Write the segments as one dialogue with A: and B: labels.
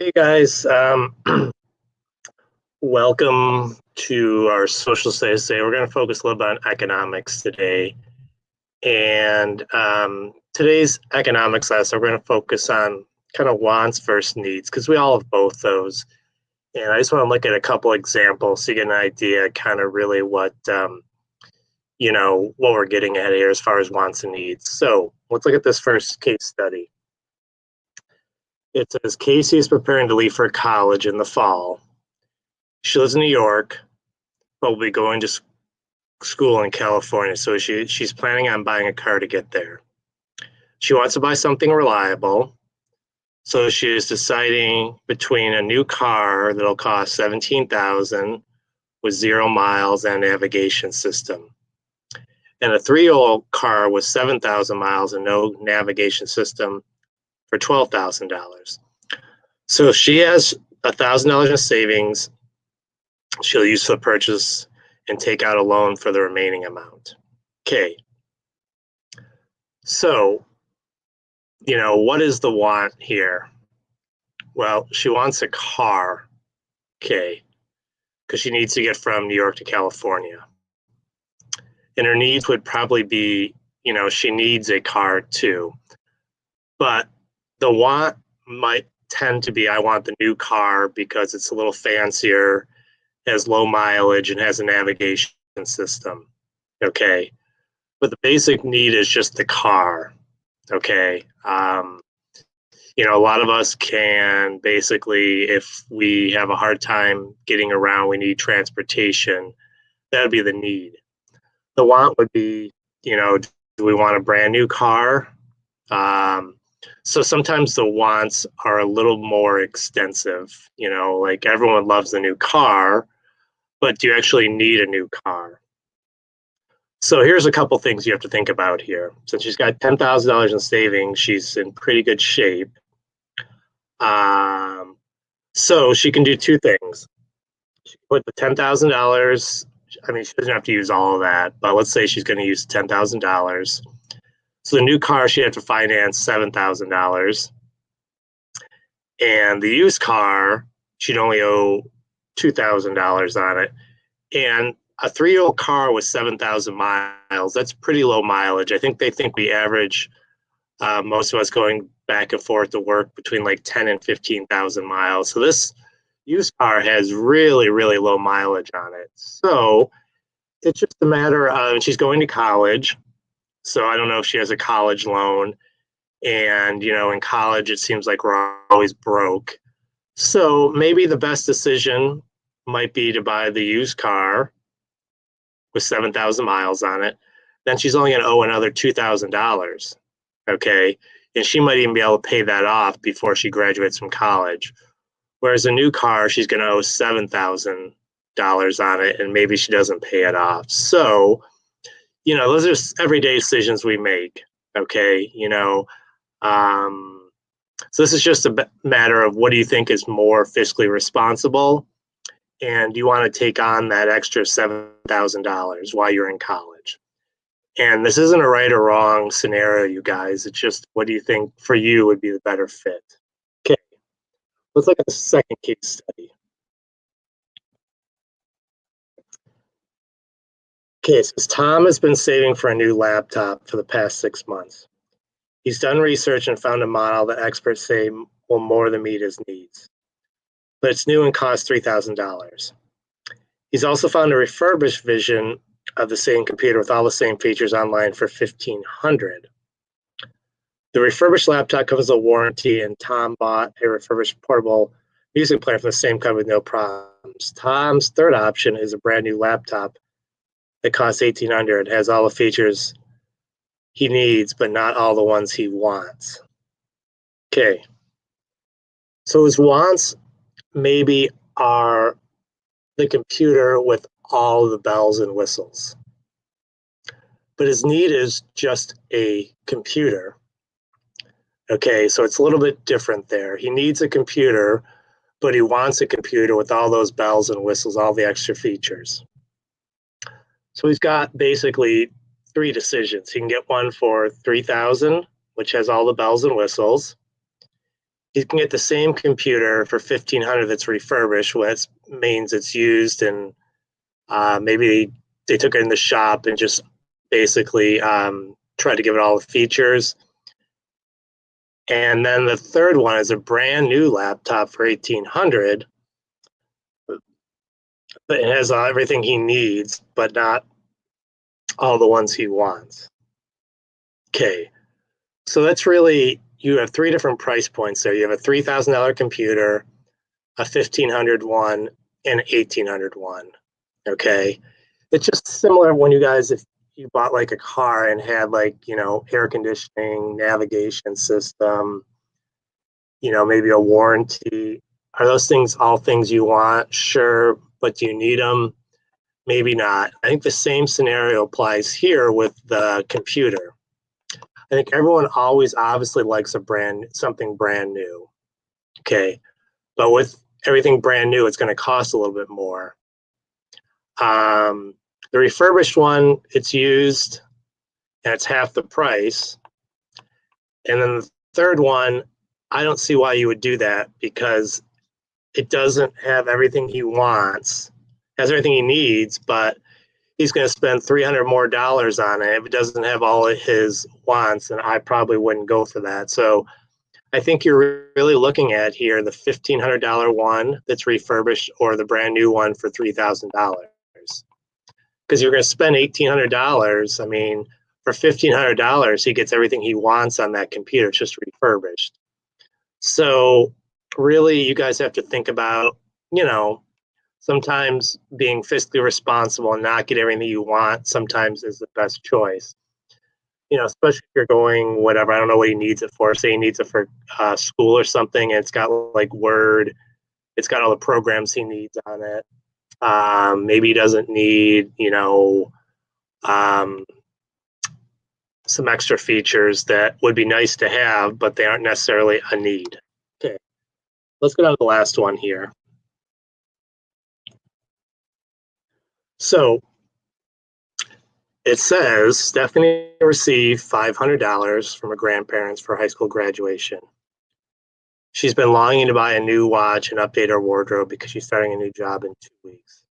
A: Hey guys, welcome to our social studies today. We're going to focus a little bit on economics today. And today's economics lesson, we're going to focus on kind of wants versus needs because we all have both those. And I just want to look at a couple examples so you get an idea kind of really what we're getting at here as far as wants and needs. So let's look at this first case study. It says Casey is preparing to leave for college in the fall. She lives in New York, but will be going to school in California. So she's planning on buying a car to get there. She wants to buy something reliable. So she is deciding between a new car that'll cost 17,000 with 0 miles and navigation system, and a 3-year-old car with 7,000 miles and no navigation system for $12,000. So if she has $1,000 in savings, she'll use for the purchase and take out a loan for the remaining amount. Okay. So, what is the want here? Well, she wants a car, okay, because she needs to get from New York to California. And her needs would probably be, she needs a car too. But the want might tend to be, I want the new car because it's a little fancier, has low mileage, and has a navigation system. Okay. But the basic need is just the car. Okay. A lot of us can basically, if we have a hard time getting around, we need transportation. That would be the need. The want would be, do we want a brand new car? So sometimes the wants are a little more extensive, like everyone loves a new car, but do you actually need a new car? So here's a couple things you have to think about here. Since she's got $10,000 in savings, she's in pretty good shape. So she can do two things. She can put the $10,000. I mean, she doesn't have to use all of that, but let's say she's going to use $10,000. So the new car, she'd have to finance $7,000. And the used car, she'd only owe $2,000 on it. And a 3-year-old car with 7,000 miles, that's pretty low mileage. I think they think we average, most of us going back and forth to work, between like 10 and 15,000 miles. So this used car has really, really low mileage on it. So it's just a matter of, she's going to college. So I don't know if she has a college loan. And, in college, it seems like we're always broke. So maybe the best decision might be to buy the used car with 7,000 miles on it. Then she's only going to owe another $2,000. Okay. And she might even be able to pay that off before she graduates from college. Whereas a new car, she's going to owe $7,000 on it, and maybe she doesn't pay it off. So, those are everyday decisions we make. Okay. So this is just a matter of, what do you think is more fiscally responsible? And do you want to take on that extra $7,000 while you're in college? And this isn't a right or wrong scenario, you guys. It's just, what do you think for you would be the better fit? Okay, let's look at the second case study. Okay, it says Tom has been saving for a new laptop for the past 6 months. He's done research and found a model that experts say will more than meet his needs, but it's new and costs $3,000. He's also found a refurbished version of the same computer with all the same features online for $1,500. The refurbished laptop comes with a warranty, and Tom bought a refurbished portable music player from the same company with no problems. Tom's third option is a brand new laptop that costs $1,800, has all the features he needs, but not all the ones he wants. Okay. So his wants maybe are the computer with all the bells and whistles. But his need is just a computer. Okay, so it's a little bit different there. He needs a computer, but he wants a computer with all those bells and whistles, all the extra features. So he's got basically 3 decisions. He can get one for $3,000, which has all the bells and whistles. You can get the same computer for $1,500 that's refurbished, which means it's used and maybe they took it in the shop and just basically tried to give it all the features. And then the third one is a brand new laptop for $1,800, but it has everything he needs, but not all the ones he wants. Okay, so that's really, you have three different price points there. You have a $3,000 computer, a $1,500 one, and an $1,800 one. Okay, it's just similar when you guys, if you bought like a car and had like, air conditioning, navigation system, maybe a warranty. Are those things all things you want? Sure, but do you need them? Maybe not. I think the same scenario applies here with the computer. I think everyone always obviously likes something brand new. Okay, but with everything brand new, it's going to cost a little bit more. The refurbished one, it's used and it's half the price. And then the third one, I don't see why you would do that because it doesn't have everything he wants, has everything he needs, but he's going to spend $300 more on it. If it doesn't have all of his wants, then I probably wouldn't go for that. So I think you're really looking at here the $1,500 one that's refurbished or the brand new one for $3,000. Because you're going to spend $1,800. I mean, for $1,500, he gets everything he wants on that computer. It's just refurbished. So really, you guys have to think about, sometimes being fiscally responsible and not get everything you want sometimes is the best choice. Especially if you're going whatever, I don't know what he needs it for. Say he needs it for school or something, and it's got like Word, it's got all the programs he needs on it. Maybe he doesn't need, some extra features that would be nice to have, but they aren't necessarily a need. Okay, let's go down to the last one here. So it says Stephanie received $500 from her grandparents for high school graduation. She's been longing to buy a new watch and update her wardrobe because she's starting a new job in 2 weeks.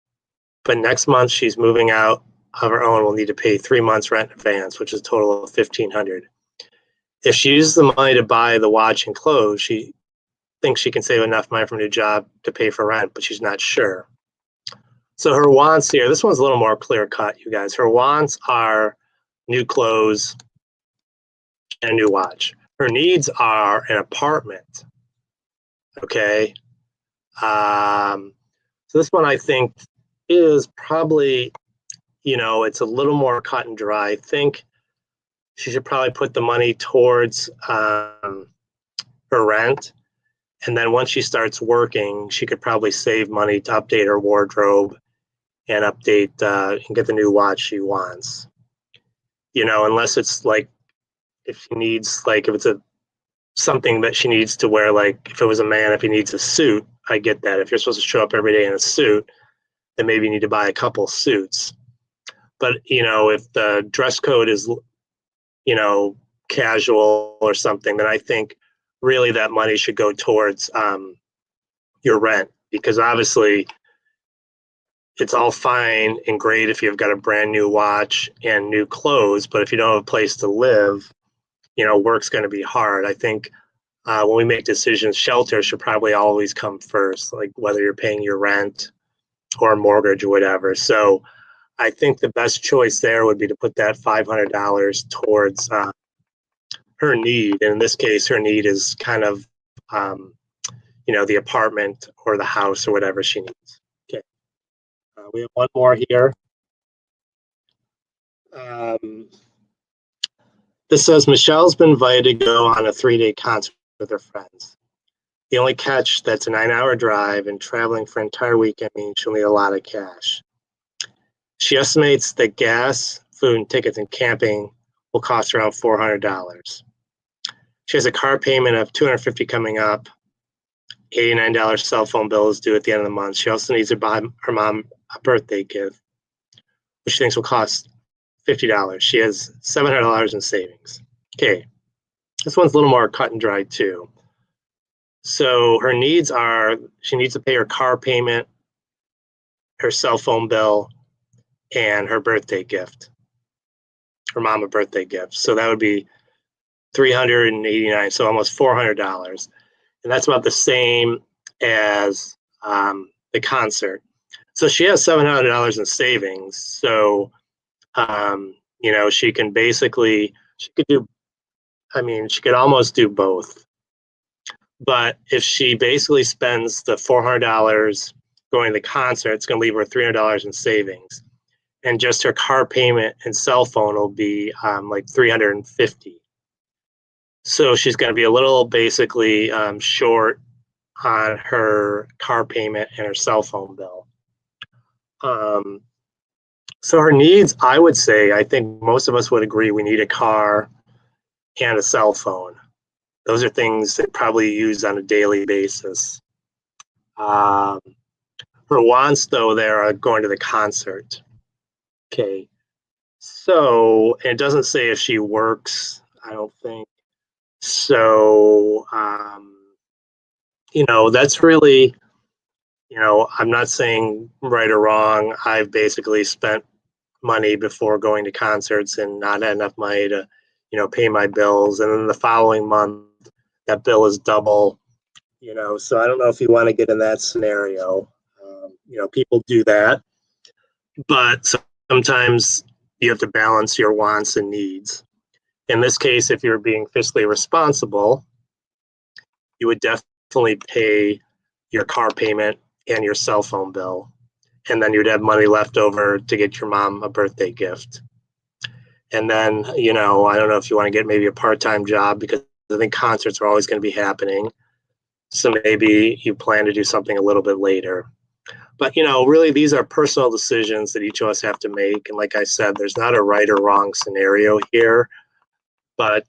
A: But next month she's moving out of her own, will need to pay 3 months rent in advance, which is a total of $1,500. If she uses the money to buy the watch and clothes, she thinks she can save enough money from a new job to pay for rent, but she's not sure. So her wants here, this one's a little more clear cut, you guys. Her wants are new clothes and a new watch. Her needs are an apartment. Okay. So this one I think is probably, it's a little more cut and dry. I think she should probably put the money towards her rent. And then once she starts working, she could probably save money to update her wardrobe and update and get the new watch she wants. Unless it's like, if she needs, like, if it's something that she needs to wear, like if it was a man, if he needs a suit, I get that. If you're supposed to show up every day in a suit, then maybe you need to buy a couple suits. But, if the dress code is, casual or something, then I think really that money should go towards your rent, because obviously it's all fine and great if you've got a brand new watch and new clothes, but if you don't have a place to live, work's going to be hard. I think when we make decisions, shelter should probably always come first, like whether you're paying your rent or a mortgage or whatever. So I think the best choice there would be to put that $500 towards her need. And in this case, her need is kind of, the apartment or the house or whatever she needs. Okay. We have one more here. This says Michelle's been invited to go on a 3-day concert with her friends. The only catch, that's a 9-hour drive, and traveling for an entire weekend means she'll need a lot of cash. She estimates that gas, food, and tickets and camping will cost around $400. She has a car payment of $250 coming up. $89 cell phone bill is due at the end of the month. She also needs to buy her mom a birthday gift, which she thinks will cost $50. She has $700 in savings. Okay, this one's a little more cut and dry too. So her needs are she needs to pay her car payment, her cell phone bill, and her birthday gift, her mom a birthday gift. So that would be 389, so almost $400, and that's about the same as the concert. So she has $700 in savings. So she can basically she could do. I mean, she could almost do both. But if she basically spends the $400 going to the concert, it's going to leave her $300 in savings, and just her car payment and cell phone will be like 350. So she's going to be a little basically short on her car payment and her cell phone bill. Um, so her needs, I would say, I think most of us would agree we need a car and a cell phone. Those are things that probably use on a daily basis. Um, Her wants, though, there are going to the concert. Okay. So it doesn't say if she works, I don't think. So, that's really, I'm not saying right or wrong. I've basically spent money before going to concerts and not had enough money to, pay my bills. And then the following month, that bill is double, So I don't know if you want to get in that scenario. People do that. But sometimes you have to balance your wants and needs. In this case, if you're being fiscally responsible, you would definitely pay your car payment and your cell phone bill. And then you'd have money left over to get your mom a birthday gift. And then, I don't know if you want to get maybe a part-time job, because I think concerts are always going to be happening. So maybe you plan to do something a little bit later. But, really, these are personal decisions that each of us have to make. And like I said, there's not a right or wrong scenario here. But,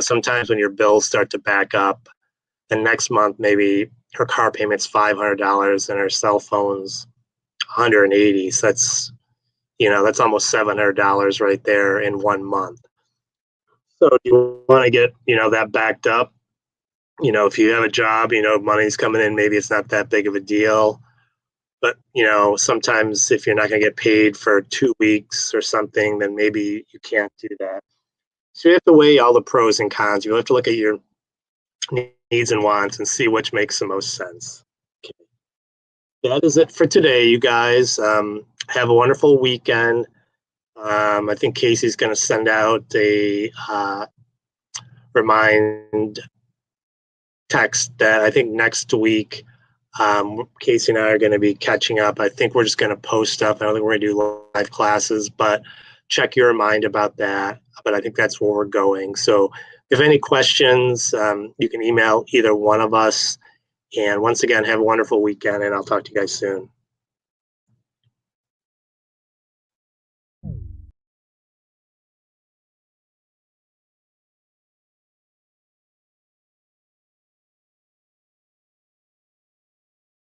A: sometimes when your bills start to back up, and next month, maybe her car payment's $500 and her cell phone's 180. So that's almost $700 right there in 1 month. So do you want to get, that backed up? If you have a job, money's coming in, maybe it's not that big of a deal. But, sometimes if you're not going to get paid for 2 weeks or something, then maybe you can't do that. So you have to weigh all the pros and cons. You have to look at your needs and wants and see which makes the most sense. Okay. That is it for today, you guys. Have a wonderful weekend. I think Casey's going to send out a remind text that I think next week Casey and I are going to be catching up. I think we're just going to post stuff. I don't think we're going to do live classes, but check your mind about that. But I think that's where we're going. So if you have any questions, you can email either one of us. And once again, have a wonderful weekend, and I'll talk to you guys soon.